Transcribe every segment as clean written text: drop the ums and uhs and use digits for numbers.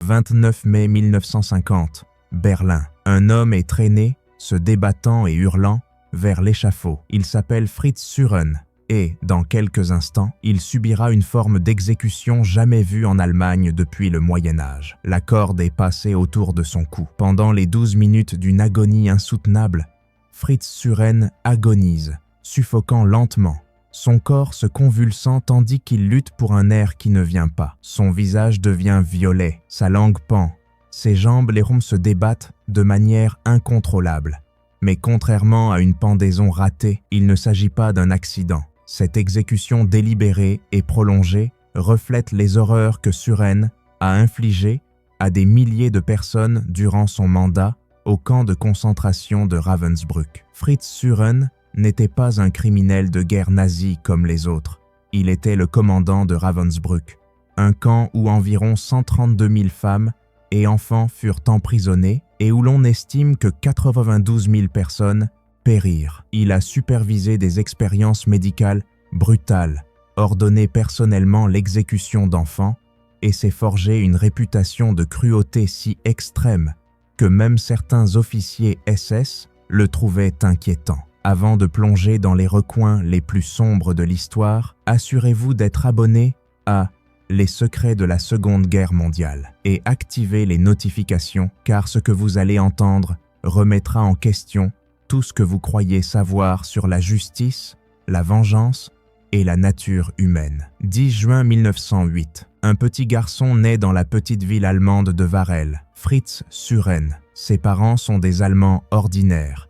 29 mai 1950, Berlin. Un homme est traîné, se débattant et hurlant, vers l'échafaud. Il s'appelle Fritz Suren et, dans quelques instants, il subira une forme d'exécution jamais vue en Allemagne depuis le Moyen-Âge. La corde est passée autour de son cou. Pendant les 12 minutes d'une agonie insoutenable, Fritz Suren agonise, suffoquant lentement, son corps se convulsant tandis qu'il lutte pour un air qui ne vient pas. Son visage devient violet, sa langue pend, ses jambes les se débattent de manière incontrôlable. Mais contrairement à une pendaison ratée, il ne s'agit pas d'un accident. Cette exécution délibérée et prolongée reflète les horreurs que Suren a infligées à des milliers de personnes durant son mandat au camp de concentration de Ravensbrück. Fritz Suren n'était pas un criminel de guerre nazi comme les autres. Il était le commandant de Ravensbrück, un camp où environ 132 000 femmes et enfants furent emprisonnés et où l'on estime que 92 000 personnes périrent. Il a supervisé des expériences médicales brutales, ordonné personnellement l'exécution d'enfants et s'est forgé une réputation de cruauté si extrême que même certains officiers SS le trouvaient inquiétant. Avant de plonger dans les recoins les plus sombres de l'histoire, assurez-vous d'être abonné à Les secrets de la Seconde Guerre mondiale et activez les notifications car ce que vous allez entendre remettra en question tout ce que vous croyez savoir sur la justice, la vengeance et la nature humaine. 10 juin 1908, un petit garçon naît dans la petite ville allemande de Varel, Fritz Suren. Ses parents sont des Allemands ordinaires,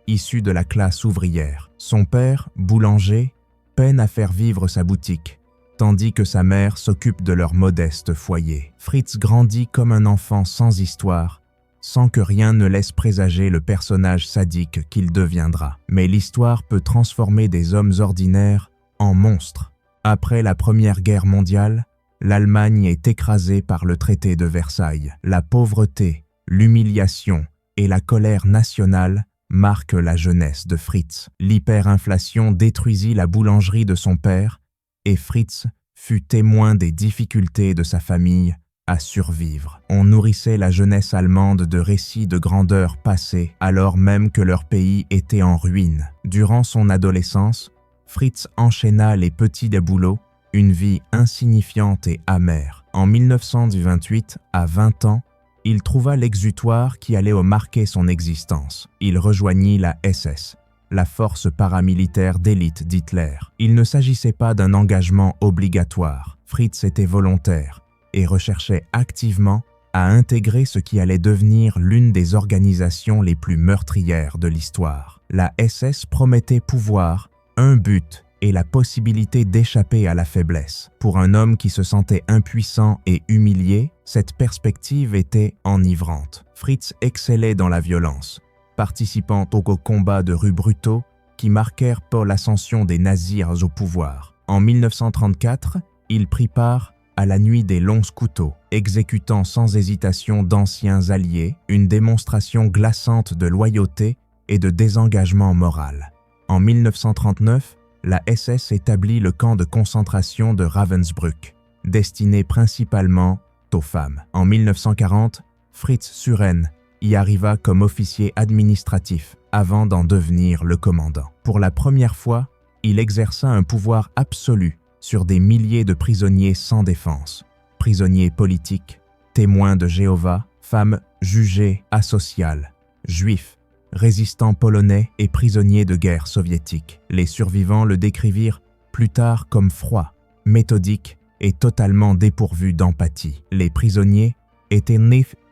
issus de la classe ouvrière. Son père, boulanger, peine à faire vivre sa boutique, tandis que sa mère s'occupe de leur modeste foyer. Fritz grandit comme un enfant sans histoire, sans que rien ne laisse présager le personnage sadique qu'il deviendra. Mais l'histoire peut transformer des hommes ordinaires en monstres. Après la Première Guerre mondiale, l'Allemagne est écrasée par le traité de Versailles. La pauvreté, l'humiliation et la colère nationale marquent la jeunesse de Fritz. L'hyperinflation détruisit la boulangerie de son père et Fritz fut témoin des difficultés de sa famille à survivre. On nourrissait la jeunesse allemande de récits de grandeur passée, alors même que leur pays était en ruine. Durant son adolescence, Fritz enchaîna les petits boulots, une vie insignifiante et amère. En 1928, à 20 ans, il trouva l'exutoire qui allait marquer son existence. Il rejoignit la SS, la force paramilitaire d'élite d'Hitler. Il ne s'agissait pas d'un engagement obligatoire. Fritz était volontaire et recherchait activement à intégrer ce qui allait devenir l'une des organisations les plus meurtrières de l'histoire. La SS promettait pouvoir, un but et la possibilité d'échapper à la faiblesse. Pour un homme qui se sentait impuissant et humilié, cette perspective était enivrante. Fritz excellait dans la violence, participant aux combats de rue brutaux qui marquèrent pour l'ascension des nazis au pouvoir. En 1934, il prit part à la nuit des longs couteaux, exécutant sans hésitation d'anciens alliés, une démonstration glaçante de loyauté et de désengagement moral. En 1939, la SS établit le camp de concentration de Ravensbrück, destiné principalement aux femmes. En 1940, Fritz Suren y arriva comme officier administratif avant d'en devenir le commandant. Pour la première fois, il exerça un pouvoir absolu sur des milliers de prisonniers sans défense, prisonniers politiques, témoins de Jéhovah, femmes jugées asociales, juifs, résistants polonais et prisonniers de guerre soviétiques. Les survivants le décrivirent plus tard comme froid, méthodique et totalement dépourvu d'empathie. Les prisonniers étaient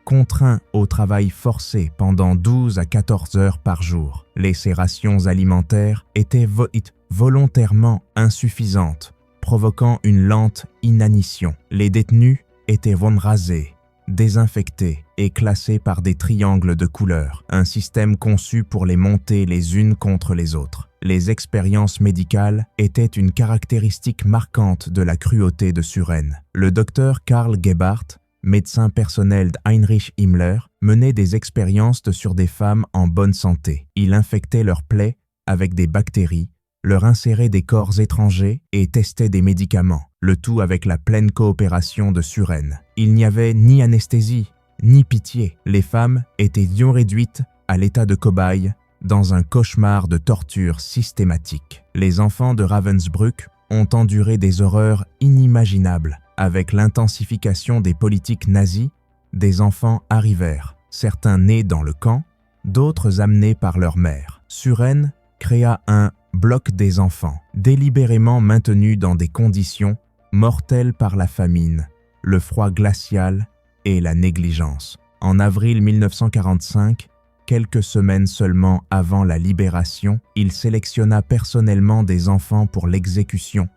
contraints au travail forcé pendant 12 à 14 heures par jour. Les rations alimentaires étaient volontairement insuffisantes, provoquant une lente inanition. Les détenus étaient rasés, désinfectés et classés par des triangles de couleurs, un système conçu pour les monter les unes contre les autres. Les expériences médicales étaient une caractéristique marquante de la cruauté de Suren. Le docteur Karl Gebhardt, médecin personnel d'Heinrich Himmler, menait des expériences sur des femmes en bonne santé. Il infectait leurs plaies avec des bactéries leur insérer des corps étrangers et tester des médicaments, le tout avec la pleine coopération de Suresnes. Il n'y avait ni anesthésie, ni pitié. Les femmes étaient réduites à l'état de cobayes dans un cauchemar de torture systématique. Les enfants de Ravensbrück ont enduré des horreurs inimaginables. Avec l'intensification des politiques nazies, des enfants arrivèrent, certains nés dans le camp, d'autres amenés par leur mère. Suresnes créa un bloc des enfants, délibérément maintenu dans des conditions mortelles par la famine, le froid glacial et la négligence. En avril 1945, quelques semaines seulement avant la libération, il sélectionna personnellement des enfants pour l'exécution,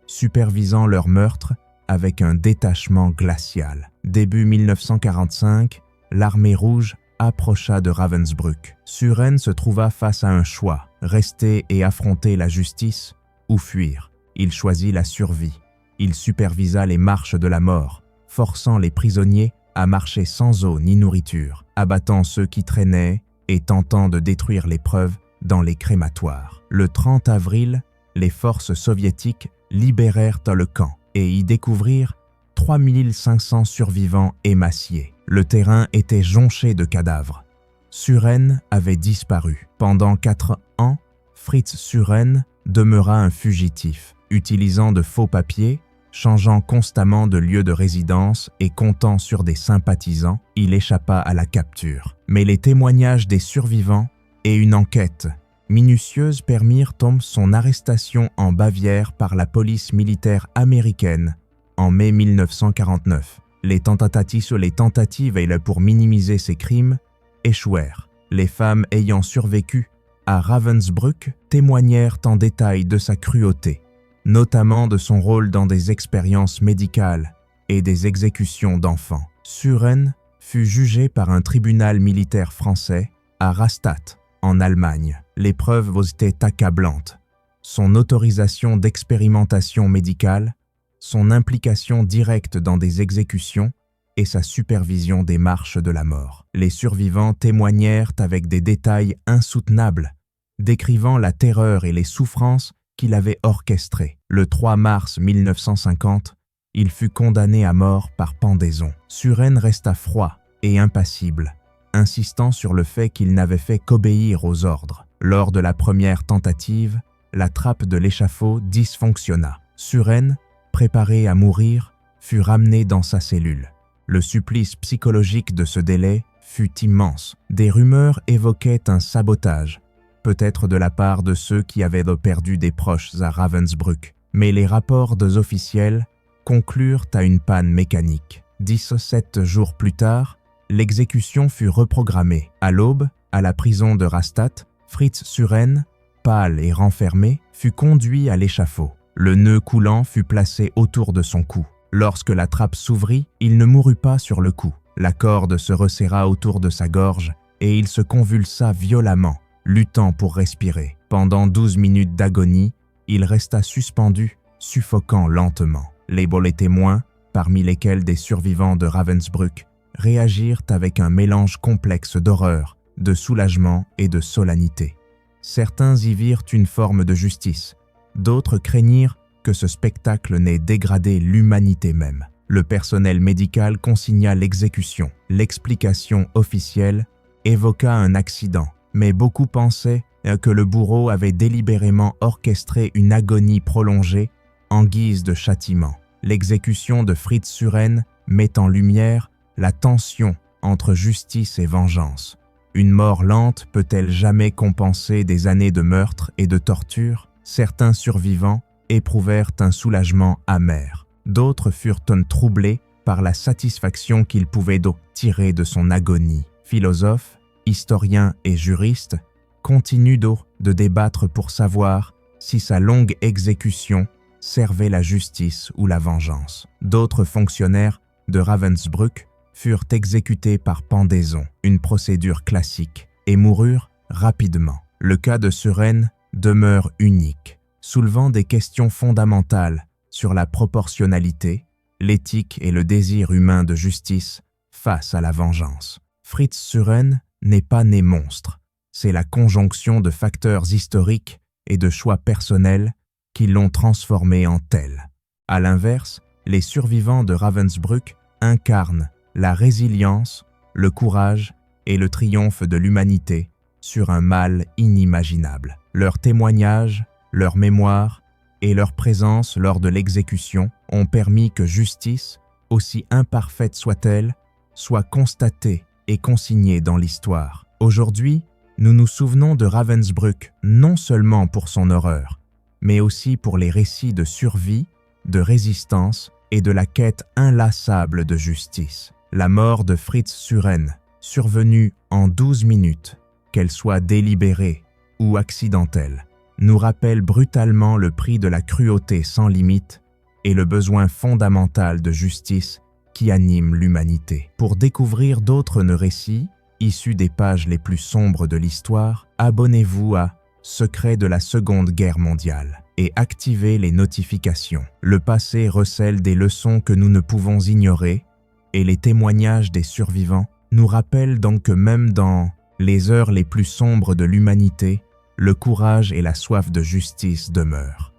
supervisant leur meurtre avec un détachement glacial. Début 1945, l'armée rouge approcha de Ravensbrück. Suresnes se trouva face à un choix, rester et affronter la justice ou fuir. Il choisit la survie. Il supervisa les marches de la mort, forçant les prisonniers à marcher sans eau ni nourriture, abattant ceux qui traînaient et tentant de détruire les preuves dans les crématoires. Le 30 avril, les forces soviétiques libérèrent le camp et y découvrirent 3500 survivants émaciés. Le terrain était jonché de cadavres. Suresnes avait disparu. Pendant 4 ans, Fritz Suresnes demeura un fugitif, utilisant de faux papiers, changeant constamment de lieu de résidence et comptant sur des sympathisants, il échappa à la capture. Mais les témoignages des survivants et une enquête minutieuse permirent son arrestation en Bavière par la police militaire américaine en mai 1949. Les tentatives pour minimiser ces crimes échouèrent. Les femmes ayant survécu à Ravensbrück témoignèrent en détail de sa cruauté, notamment de son rôle dans des expériences médicales et des exécutions d'enfants. Suresnes fut jugé par un tribunal militaire français à Rastatt, en Allemagne. Les preuves étaient accablantes. Son autorisation d'expérimentation médicale, son implication directe dans des exécutions et sa supervision des marches de la mort. Les survivants témoignèrent avec des détails insoutenables, décrivant la terreur et les souffrances qu'il avait orchestrées. Le 3 mars 1950, il fut condamné à mort par pendaison. Suresnes resta froid et impassible, insistant sur le fait qu'il n'avait fait qu'obéir aux ordres. Lors de la première tentative, la trappe de l'échafaud dysfonctionna. Suresnes, préparé à mourir, fut ramené dans sa cellule. Le supplice psychologique de ce délai fut immense. Des rumeurs évoquaient un sabotage, peut-être de la part de ceux qui avaient perdu des proches à Ravensbrück. Mais les rapports officiels conclurent à une panne mécanique. 17 jours plus tard, l'exécution fut reprogrammée. À l'aube, à la prison de Rastatt, Fritz Suresnes, pâle et renfermé, fut conduit à l'échafaud. Le nœud coulant fut placé autour de son cou. Lorsque la trappe s'ouvrit, il ne mourut pas sur le coup. La corde se resserra autour de sa gorge et il se convulsa violemment, luttant pour respirer. Pendant 12 minutes d'agonie, il resta suspendu, suffoquant lentement. Les témoins, parmi lesquels des survivants de Ravensbrück, réagirent avec un mélange complexe d'horreur, de soulagement et de solennité. Certains y virent une forme de justice, d'autres craignirent que ce spectacle n'ait dégradé l'humanité même. Le personnel médical consigna l'exécution. L'explication officielle évoqua un accident, mais beaucoup pensaient que le bourreau avait délibérément orchestré une agonie prolongée en guise de châtiment. L'exécution de Fritz Suresnes met en lumière la tension entre justice et vengeance. Une mort lente peut-elle jamais compenser des années de meurtre et de torture? Certains survivants éprouvèrent un soulagement amer. D'autres furent troublés par la satisfaction qu'ils pouvaient donc tirer de son agonie. Philosophes, historiens et juristes continuent de débattre pour savoir si sa longue exécution servait la justice ou la vengeance. D'autres fonctionnaires de Ravensbrück furent exécutés par pendaison, une procédure classique, et moururent rapidement. Le cas de Suresnes demeure unique, soulevant des questions fondamentales sur la proportionnalité, l'éthique et le désir humain de justice face à la vengeance. Fritz Suresnes n'est pas né monstre. C'est la conjonction de facteurs historiques et de choix personnels qui l'ont transformée en telle. À l'inverse, les survivants de Ravensbrück incarnent la résilience, le courage et le triomphe de l'humanité sur un mal inimaginable. Leurs témoignages, leur mémoire et leur présence lors de l'exécution ont permis que justice, aussi imparfaite soit-elle, soit constatée et consignée dans l'histoire. Aujourd'hui, nous nous souvenons de Ravensbrück non seulement pour son horreur, mais aussi pour les récits de survie, de résistance et de la quête inlassable de justice. La mort de Fritz Suren, survenue en 12 minutes, qu'elle soit délibérée ou accidentelle, nous rappelle brutalement le prix de la cruauté sans limite et le besoin fondamental de justice qui anime l'humanité. Pour découvrir d'autres récits, issus des pages les plus sombres de l'histoire, abonnez-vous à Secrets de la Seconde Guerre mondiale et activez les notifications. Le passé recèle des leçons que nous ne pouvons ignorer et les témoignages des survivants nous rappellent donc que même dans les heures les plus sombres de l'humanité, le courage et la soif de justice demeurent.